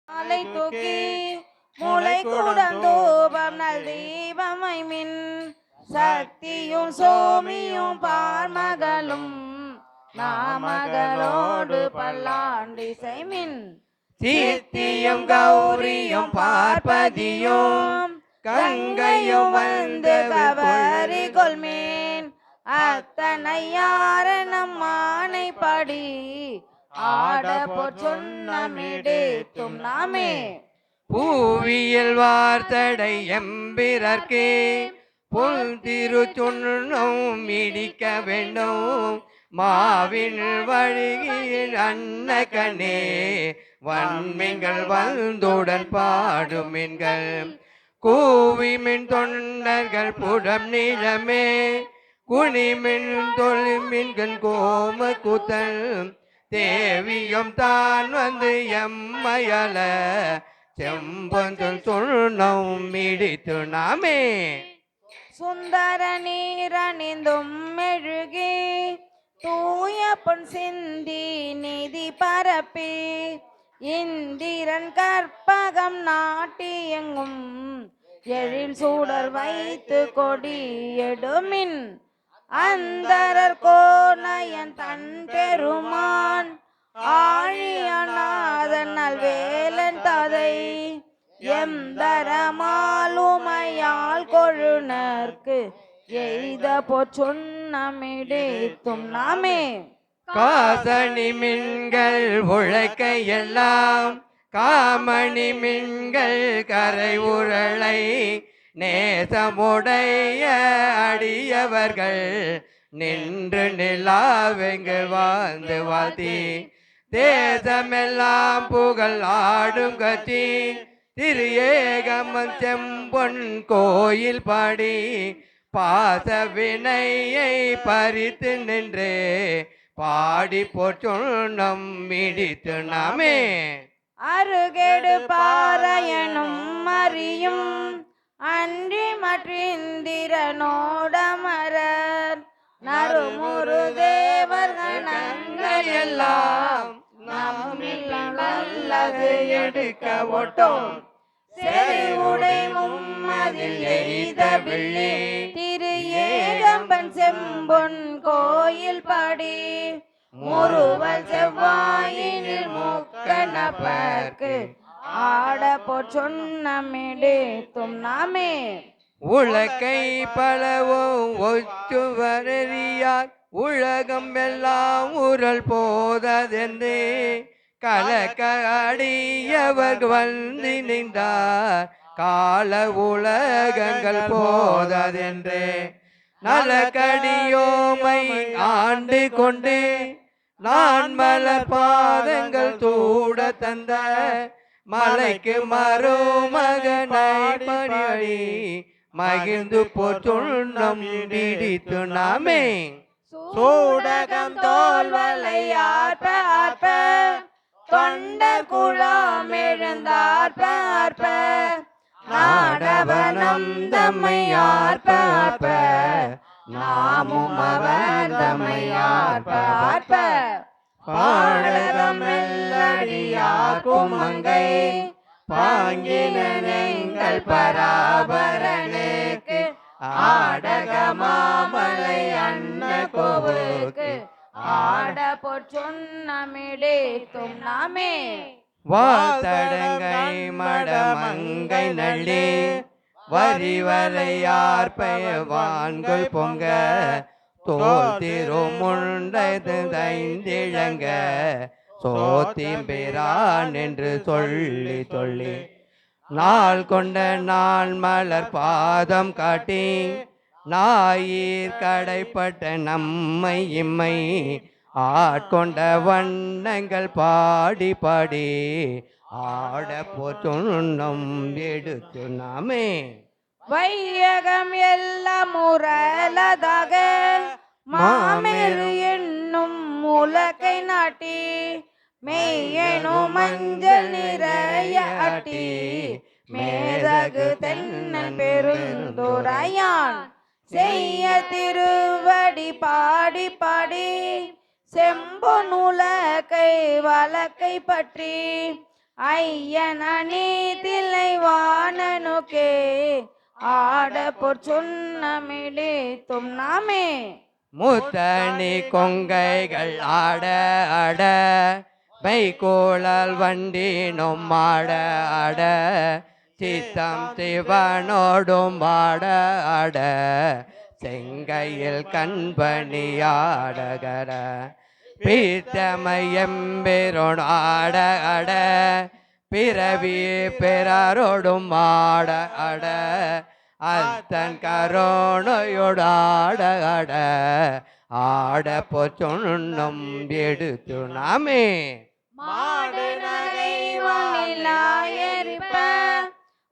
மாலை தூக்கி மூளை கூடந்தூபம் நல் தீபமை மின் சக்தியும் சோமியும் பார்மகளும் நாமகளோடு பல்லாண்டிசை மின் சித்தியும் கௌரியும் பார்ப்பதியும் கங்கையும் வந்து கவரி கொள்மேன் அத்தனை யார நம் ஆணை படி ஆட சொன்னமிடேத்தும் நாமே பூவியல் வார்த்தடை எம்பிறர்க்கே புல் திரு சொன்னும் இடிக்க வேண்டும் மாவின் வழியில் அன்னகனே வன்மீன்கள் வந்துடன் பாடுமீன்கள் கூவிமின் தொண்டர்கள் புடம் நீளமே குனிமின் தொழில்மீன்கள் கோம கூத்தல் தேவியும் தான் வந்து எம்மையல செம்பொஞ்சல் சொன்னம் இடித்து நாமே சுந்தர நீரணிந்தும் மெழுகி தூய பொன் சிந்தி நிதி பரப்பி இந்திரன் கற்பகம் நாட்டி எங்கும் எழில் சூடர் வைத்து கொடி எடுமின் அந்தரர் கோனையன் தன் பெருமான் ஆழியநாதன் வேலன் ததை எந்தரமாலுமையால் கொழுனர்க்கு எய்த சொன்னமிடேத்தும் நாமே காசணி மின்கள் உழைக்க எல்லாம் காமணி மின்கள் கரை உரளை நேசமுடைய அடியவர்கள் நின்று நிலாவெங்கு வாழ்ந்து வாழ்த்தி தேசமெல்லாம் புகழ் ஆடும் கட்சி திரு ஏகமன் செம்பொன் கோயில் பாடி பாச வினையை பறித்து நின்றே பாடி போற்றும் இடித்து நாமே அருகேடு பாறையனும் அறியும் அன்றி மற்றிந்திரனோடமரர் நறுமுறு தேவர்கள் எல்லாம் நம்மில்லது எடுக்க ஓட்டும் செறி உடை மும்மதில் எய்த வில்லி திரு ஏகம்பன் செம்பொன் கோயில் பாடி முருவல் செவ்வாயினில் முக்கணப்பர்க்கு ஆட சொன்னமிடேத்தும் நாமே உலகை பலவும் ஒச்சுவரியார் உலகம் எல்லாம் உரல் போததென்று கலக்க அடியவர் வந்து நின்றார் கால உலகங்கள் போததென்று நலக்கடியோமை ஆண்டு கொண்டு நான் மலர் பாதங்கள் தூட தந்த மலைக்கு மருமகனாய் படி மகிழ்ந்து போற்றும் இடித்து நாமே சூடகம் தோல்வலை ஆர்ப்ப ஆர்ப்ப தொண்ட குழாம் எழுந்தார்ப்ப ஆர்ப்ப நாடவனம் தம்மை ஆர்ப்ப ஆர்ப்ப நாமும் அவர் தம்மை ஆர்ப்ப ஆர்ப்ப பாடகம் மெல்லடியாக்கும் மங்கை பாங்கினங்கள் பராபரனுக்கு ஆடக மாமலை அன்ன கோவுக்கு ஆட சொன்னமிடேத்தும் நாமே வாழ்த்தடங்கை மடமங்கை நள்ளி வரி வரையார்பய வான்கள் பொங்க தோல் திருமுண்டைந்து தைந்திழங்க சோத்திம்பிரான் என்று சொல்லி சொல்லி நாள் கொண்ட நாள் மலர் பாதம் காட்டி நாயீர் கடைப்பட்ட நம்மை இம்மை ஆட்கொண்ட வண்ணங்கள் பாடி பாடி ஆட போற்றும் எடுத்து நாமே வையகம் எல்லாம் முரலதாக மாமெரு என்னும் உலகை நாட்டி மெய்யனும் மஞ்சள் நிறைய அட்டி மேதகு தென்னன் பெருந்துரையான் செய்ய திருவடி பாடி பாடி செம்பொனுலகை வழக்கை பற்றி ஐயனி தில்லை வாணனுக்கே ஆட பொற்சுண்ணமிழித்தும் நாமே முத்தணி கொங்கைகள் ஆட ஆட மெய்கோளல் வண்டினும் ஆட ஆட சித்தம் சிவனோடும் ஆட ஆட செங்கையில் கண்பணியாடகர பீத்தமையம்பெருண் ஆட ஆட பிறவி பிறரோடும் ஆட ஆட அத்தன் கரோணையோடாட ஆட ஆட பொச்சுண்ணும் எடுத்து நாமே மாடு நகை வானிலாயரிப்ப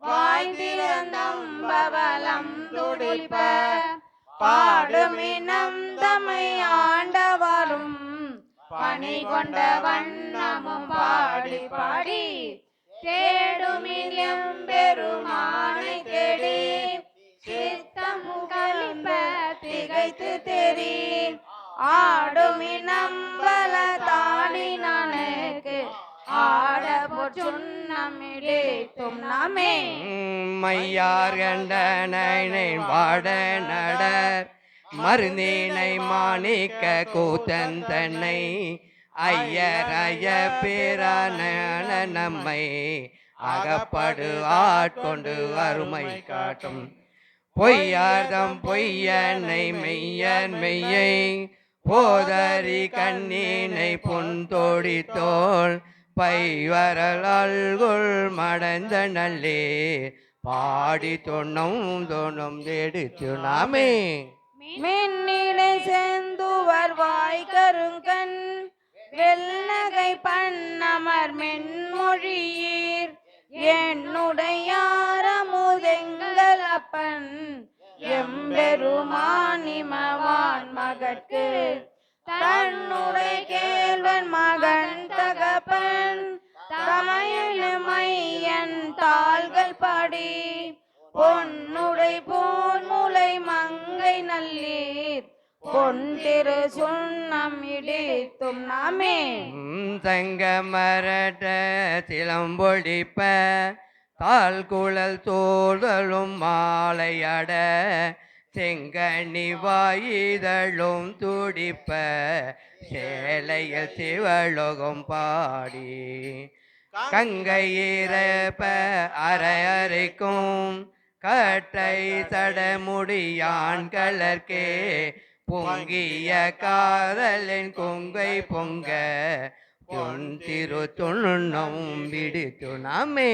வாய்ந்திருந்தம்பவலம் துடிப்ப பாடுமினம் தமை ஆண்டவரும் பணி கொண்ட வண்ணமும் பாடி பாடி தேடுமினம் பெருமானை தேடி சித்தம் கலிப்ப திகைத்து தெரி ஆடுமினம் பல தாளினனுக்கு ஆட பொற்சுண்ணமிழித்தும் நாமே மையார் கண்டனை வாட நடர் மருந்தினை மாணிக்க கூத்தன் தன்னை ஐயரைய பிறான நம்மை அகப்படு ஆட்கொண்டு அருமை காட்டும் பொய்யார்தம் பொய்யனை மெய்யன் மெய்யை போதரி கண்ணீனை பொன்தோடி தோல் பைவரலாள்குள் மடந்த நல்லே பாடி தொன்னும் எடுத்து நாமே மென்னிடை செந்துவர் வாய் கருங்கண் வெள்ளகை பண்ணமர் மென்மொழியீர் என்னுடையாரமுதெங்கள் அப்பன் எம்பெருமானிமவான் மகற்கு தன்னுடைய கேள்வன் மகன் தகப்பன் தமையன் தாள்கள் பாடி பொன்னுடை போன்முலை மங்கை நல்லீர் பொன் திரு சுண்ணமிழித்தும் நாமே தங்க மரட்ட சிலம்பொழிப்ப தால் குழல் தோள்களும் மாலையட செங்கனி வாயிதழும் துடிப்ப சேலையில் சிவலோகம் பாடி கங்கையிறப்ப அரைக்கும் கட்டை சடமுடியான் கலர்க்கே பொங்கிய காதலின் கொங்கை பொங்க பொன் திரு துண்ணும் விடுத்து நாமே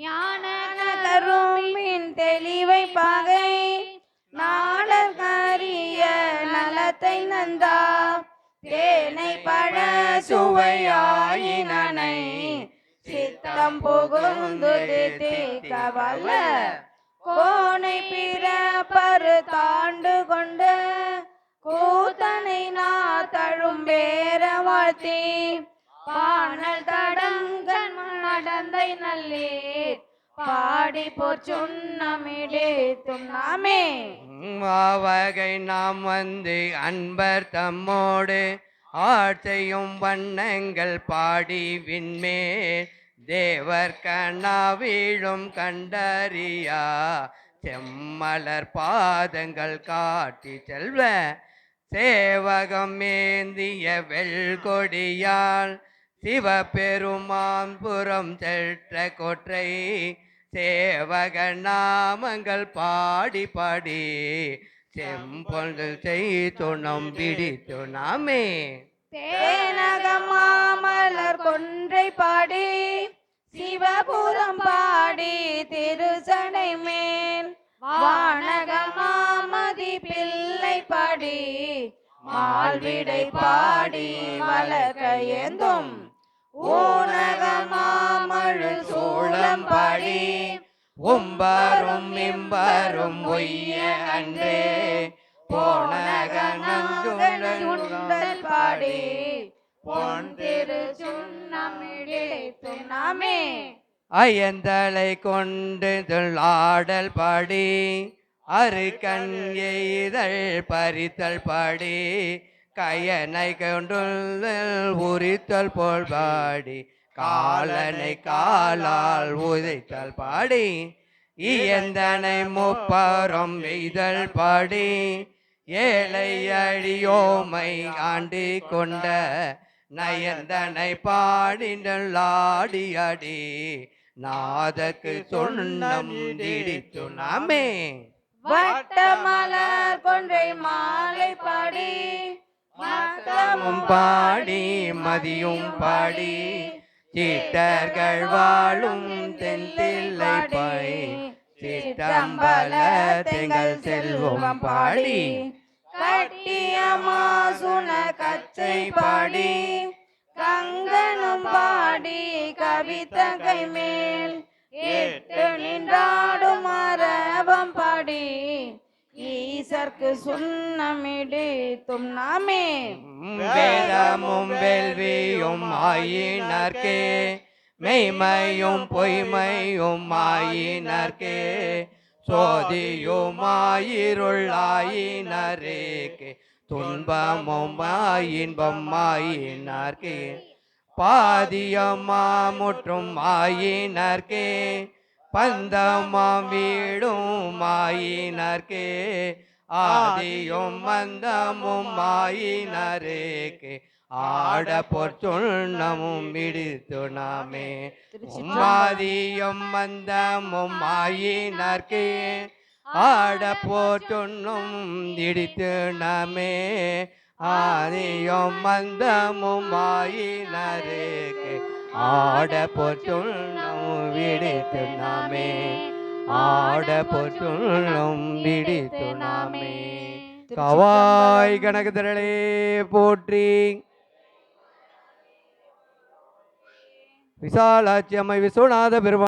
ஞான கரும்பின் தெளிவை பகை நாடகரிய நலத்தை நந்தா தேனை பழ சுவையாயினனை சித்தம் புகுந்து கவல கோனை பிற பரு தாண்டு கொண்டு கூத்தனை தழும் பேர வாழ்த்தி பானல் தடங்கன் நடந்தை நல்லீர் பாடி பொற்சுண்ணமிழித்தும் நாமே மாவகை நாம் வந்து அன்பர் தம்மோடு ஆட்சையும் வண்ணங்கள் பாடி விண்மேல் தேவர் கண்ணாவிழும் கண்டறியா செம்மலர் பாதங்கள் காட்டி செல்வ சேவகம் ஏந்திய வெள்கொடியால் சிவபெருமான் புறம் செற்ற கொற்றை சேவக நாமங்கள் பாடி பாடி செம்பொன்று செய்துணம் பிடித்து நாமே தேனக மாமலர் கொன்றை பாடி சிவபுரம் பாடி திருசடை மேல் வானக மாமதி பிள்ளை பாடி மால்விடை பாடி வளர்க்கையேந்தும் ஊனக மாமழு சோளம் பாடி உம்பரும் இம்பரும் ஒய்ய அன்றே போனக நங்குழல் பாடி பொன் திரு சுண்ணமிழித்தும் நாமே அயந்தலை கொண்டு ஆடல் பாடி அருக்கண் எய்தல் பறித்தல் பாடி கையனை கொண்டுள்ளல் உரித்தல் போல் பாடி காலனை காலால் உதைத்தல் பாடி இயந்தனை முப்பரம் எய்தல் பாடி ஏழை அழியோமை ஆண்டு கொண்ட நயந்தனை பாடினல்லாடி அடி நாதக்கு சொன்னம் திடித்து நாமே வட்டமலர் கொன்றை மாலை பாடி மத்தமும் பாடி மதியும் பாடி சீட்டர்கள் வாழும் தென்தில்லை பாய் சிற்றம்பல தெங்கள் செல்வம் பாடி கட்டிய மாசுன கச்சை பாடி கங்கனும் பாடி கவிதகை மேல் எட்டு நின்றாடும் அரவம் பாடி ஈசர்க்கு சுண்ணமிடித்தும் நாமே வேதமும் வேள்வியும் ஆயினர்க்கே மெய்மையும் பொய்மையும் ஆயினர்க்கே சோதியும் ஆயிருளாயினரேக்கே துன்பமும் இன்பம் ஆயினர்க்கே பாதியம்மா முற்றும் ஆயினர்க்கே பந்தமாம் வீடும் ஆயினர்க்கே ஆதியும் மந்தமும் ஆயினரேக்கே ஆட பொற்சொன்னமும் இடித்து நாமே ஆதியும் மந்தமும் ஆயினர்க்கே ஆட பொற்சொன்னும் இடித்து நாமே ஆதியும் மந்தமும் ஆயினரேக்கே ஆட பொற்சொன்னும் விடித்து நாமே ஆட பொற்சொன்னும் விடித்து நாமே கவாய் கனகதிரளே போற்றி விசாலாட்சி அம்மை விஸ்வநாத பெருமாள்